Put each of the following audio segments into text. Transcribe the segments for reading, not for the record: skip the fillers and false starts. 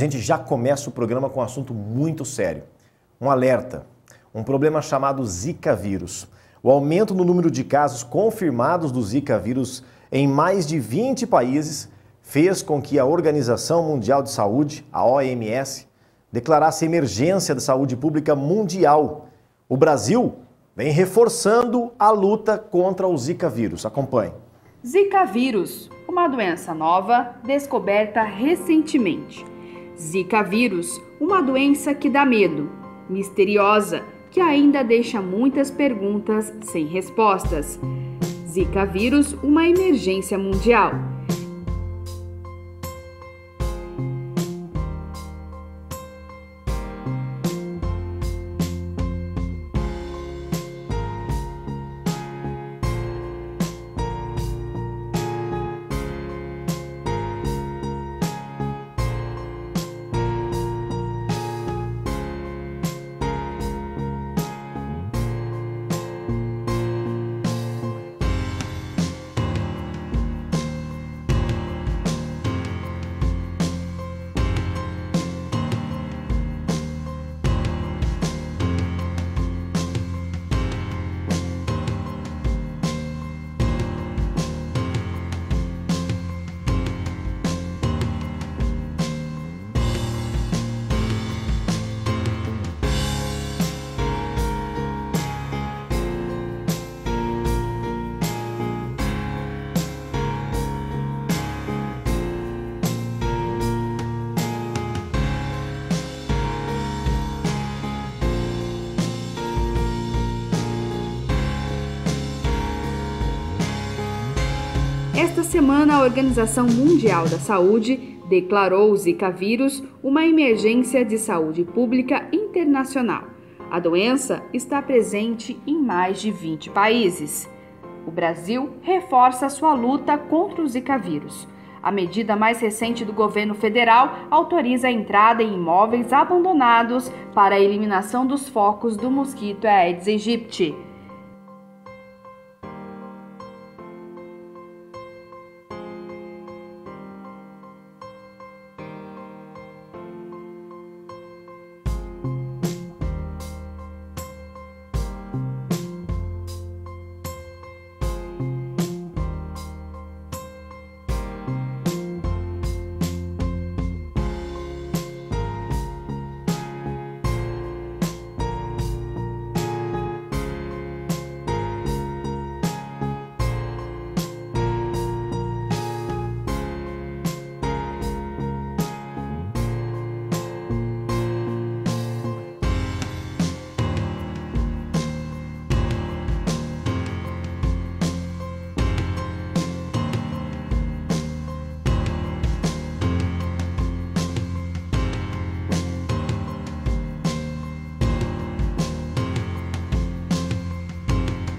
A gente já começa o programa com um assunto muito sério. Um alerta, um problema chamado Zika vírus. O aumento no número de casos confirmados do Zika vírus em mais de 20 países fez com que a Organização Mundial de Saúde, a OMS, declarasse emergência de saúde pública mundial. O Brasil vem reforçando a luta contra o Zika vírus. Acompanhe. Zika vírus, uma doença nova descoberta recentemente. Zika vírus, uma doença que dá medo, misteriosa, que ainda deixa muitas perguntas sem respostas. Zika vírus, uma emergência mundial. Esta semana, a Organização Mundial da Saúde declarou o Zika vírus uma emergência de saúde pública internacional. A doença está presente em mais de 20 países. O Brasil reforça sua luta contra o Zika vírus. A medida mais recente do governo federal autoriza a entrada em imóveis abandonados para a eliminação dos focos do mosquito Aedes aegypti.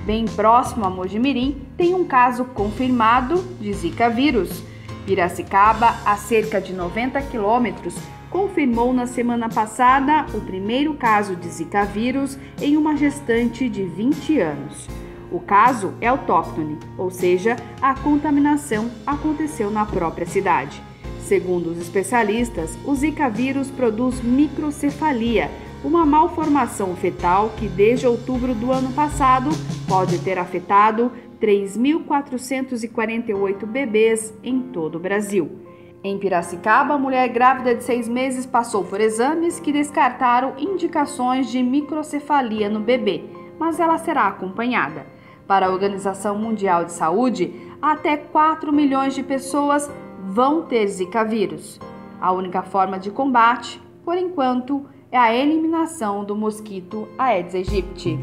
Bem próximo a Mojimirim, tem um caso confirmado de Zika vírus. Piracicaba, a cerca de 90 quilômetros, confirmou na semana passada o primeiro caso de Zika vírus em uma gestante de 20 anos. O caso é autóctone, ou seja, a contaminação aconteceu na própria cidade. Segundo os especialistas, o Zika vírus produz microcefalia, uma malformação fetal que desde outubro do ano passado pode ter afetado 3.448 bebês em todo o Brasil. Em Piracicaba, a mulher grávida de 6 meses passou por exames que descartaram indicações de microcefalia no bebê, mas ela será acompanhada. Para a Organização Mundial de Saúde, até 4 milhões de pessoas vão ter Zika vírus. A única forma de combate, por enquanto, é a eliminação do mosquito Aedes aegypti.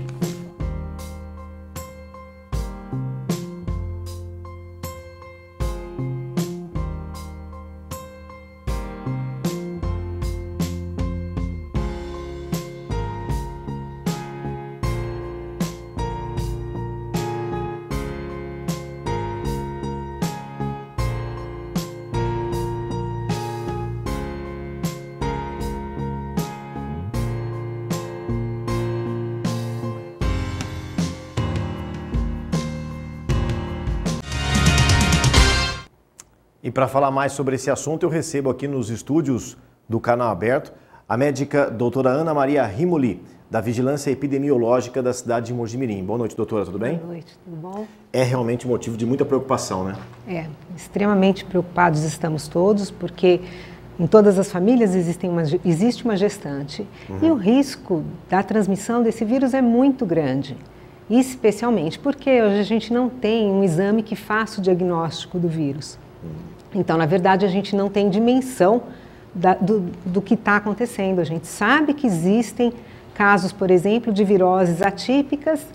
E para falar mais sobre esse assunto, eu recebo aqui nos estúdios do Canal Aberto, a médica doutora Ana Maria Rimoli, da Vigilância Epidemiológica da cidade de Mogi Mirim. Boa noite, doutora, tudo bem? Boa noite, tudo bom? É realmente motivo de muita preocupação, né? Extremamente preocupados estamos todos, porque em todas as famílias existe uma gestante e o risco da transmissão desse vírus é muito grande, especialmente porque hoje a gente não tem um exame que faça o diagnóstico do vírus. Então, na verdade, a gente não tem dimensão do que está acontecendo. A gente sabe que existem casos, por exemplo, de viroses atípicas,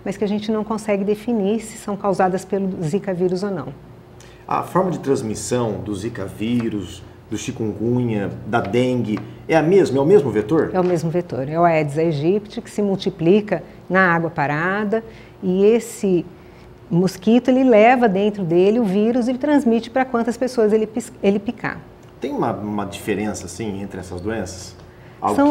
mas que a gente não consegue definir se são causadas pelo Zika vírus ou não. A forma de transmissão do Zika vírus, do chikungunya, da dengue, é a mesma? É o mesmo vetor? É o mesmo vetor, é o Aedes aegypti, que se multiplica na água parada, e esse mosquito ele leva dentro dele o vírus e transmite para quantas pessoas ele picar. Tem uma diferença assim entre essas doenças? Algo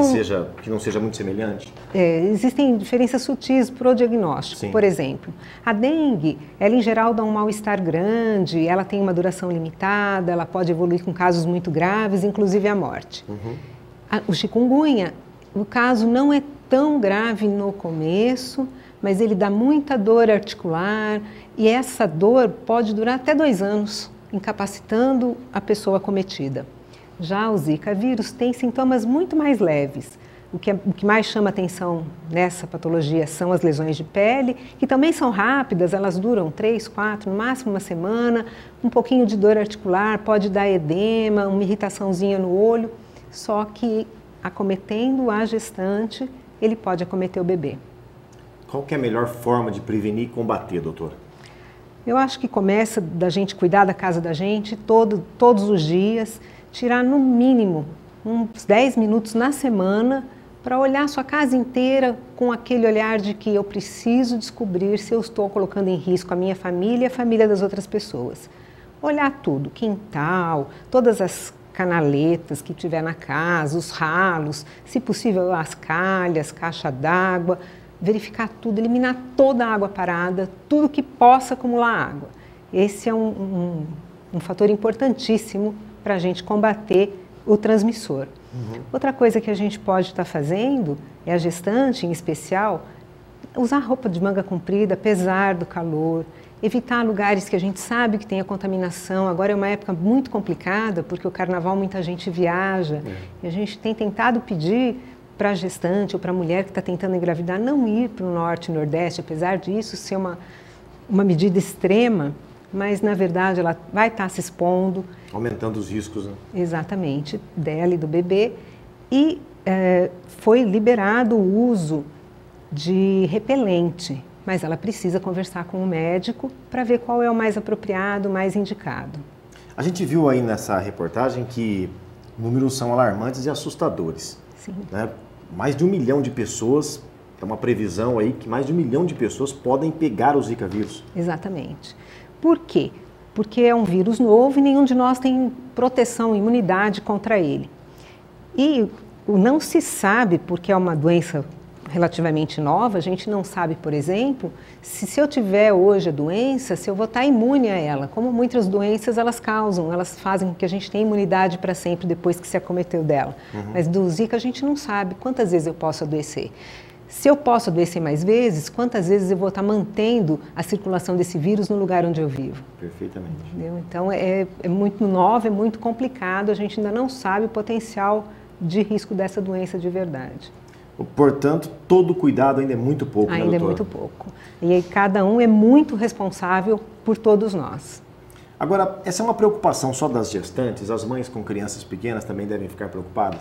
que não seja muito semelhante? Existem diferenças sutis para o diagnóstico. Sim. Por exemplo, a dengue, ela em geral dá um mal-estar grande, ela tem uma duração limitada, ela pode evoluir com casos muito graves, inclusive a morte. O chikungunya, o caso não é tão grave no começo, mas ele dá muita dor articular e essa dor pode durar até 2 anos, incapacitando a pessoa acometida. Já o Zika vírus tem sintomas muito mais leves. O que mais chama atenção nessa patologia são as lesões de pele, que também são rápidas, elas duram 3, 4, no máximo uma semana, um pouquinho de dor articular, pode dar edema, uma irritaçãozinha no olho, só que acometendo a gestante, ele pode acometer o bebê. Qual que é a melhor forma de prevenir e combater, doutora? Eu acho que começa da gente cuidar da casa da gente todos os dias, tirar no mínimo uns 10 minutos na semana para olhar a sua casa inteira com aquele olhar de que eu preciso descobrir se eu estou colocando em risco a minha família e a família das outras pessoas. Olhar tudo, quintal, todas as canaletas que tiver na casa, os ralos, se possível as calhas, caixa d'água, verificar tudo, eliminar toda a água parada, tudo que possa acumular água. Esse é um fator importantíssimo para a gente combater o transmissor. Outra coisa que a gente pode estar fazendo é a gestante, em especial, usar roupa de manga comprida, apesar do calor, evitar lugares que a gente sabe que tem a contaminação. Agora é uma época muito complicada, porque o carnaval muita gente viaja, e a gente tem tentado pedir para a gestante ou para a mulher que está tentando engravidar não ir para o norte e nordeste, apesar disso ser uma medida extrema, mas na verdade ela vai estar se expondo. Aumentando os riscos, né? Exatamente, dela e do bebê. E foi liberado o uso de repelente, mas ela precisa conversar com o médico para ver qual é o mais apropriado, o mais indicado. A gente viu aí nessa reportagem que números são alarmantes e assustadores. Sim. Né? Mais de 1 milhão de pessoas, é uma previsão aí que mais de 1 milhão de pessoas podem pegar o Zika vírus. Exatamente. Por quê? Porque é um vírus novo e nenhum de nós tem proteção, imunidade contra ele. E não se sabe, porque é uma doença relativamente nova, a gente não sabe, por exemplo, se eu tiver hoje a doença, se eu vou estar imune a ela. Como muitas doenças elas causam, elas fazem com que a gente tenha imunidade para sempre depois que se acometeu dela. Mas do Zika a gente não sabe quantas vezes eu posso adoecer. Se eu posso adoecer mais vezes, quantas vezes eu vou estar mantendo a circulação desse vírus no lugar onde eu vivo? Perfeitamente. Entendeu? Então é muito novo, é muito complicado, a gente ainda não sabe o potencial de risco dessa doença de verdade. Portanto, todo cuidado ainda é muito pouco, né, doutora? Ainda é muito pouco. E aí cada um é muito responsável por todos nós. Agora, essa é uma preocupação só das gestantes? As mães com crianças pequenas também devem ficar preocupadas?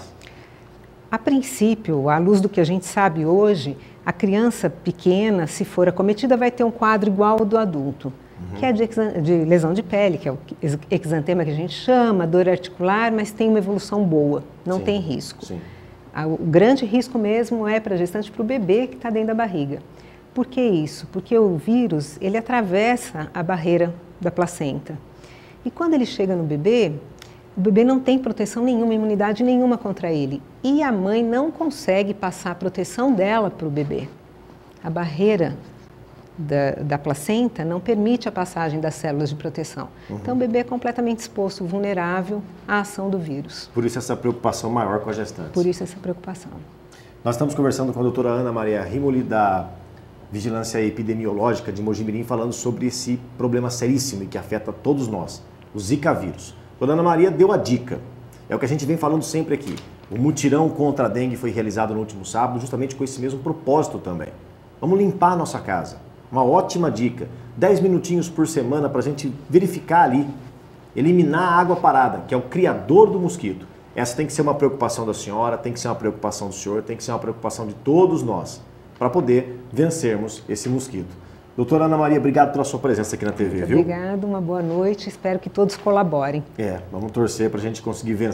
A princípio, à luz do que a gente sabe hoje, a criança pequena, se for acometida, vai ter um quadro igual ao do adulto, que é de lesão de pele, que é o exantema que a gente chama, dor articular, mas tem uma evolução boa, não tem risco. Sim. O grande risco mesmo é para a gestante, para o bebê que está dentro da barriga. Por que isso? Porque o vírus, ele atravessa a barreira da placenta. E quando ele chega no bebê, o bebê não tem proteção nenhuma, imunidade nenhuma contra ele. E a mãe não consegue passar a proteção dela para o bebê. A barreira da placenta não permite a passagem das células de proteção. Então o bebê é completamente exposto, vulnerável à ação do vírus. Por isso essa preocupação maior com as gestantes. Por isso essa preocupação. Nós estamos conversando com a doutora Ana Maria Rimoli, da Vigilância Epidemiológica de Mogi Mirim, falando sobre esse problema seríssimo e que afeta todos nós, o Zika vírus. A doutora Ana Maria deu a dica, é o que a gente vem falando sempre aqui. O mutirão contra a dengue foi realizado no último sábado, justamente com esse mesmo propósito também. Vamos limpar a nossa casa. Uma ótima dica. 10 minutinhos por semana para a gente verificar ali, eliminar a água parada, que é o criador do mosquito. Essa tem que ser uma preocupação da senhora, tem que ser uma preocupação do senhor, tem que ser uma preocupação de todos nós, para poder vencermos esse mosquito. Doutora Ana Maria, obrigado pela sua presença aqui na TV, viu? Obrigado, uma boa noite, espero que todos colaborem. Vamos torcer para a gente conseguir vencer.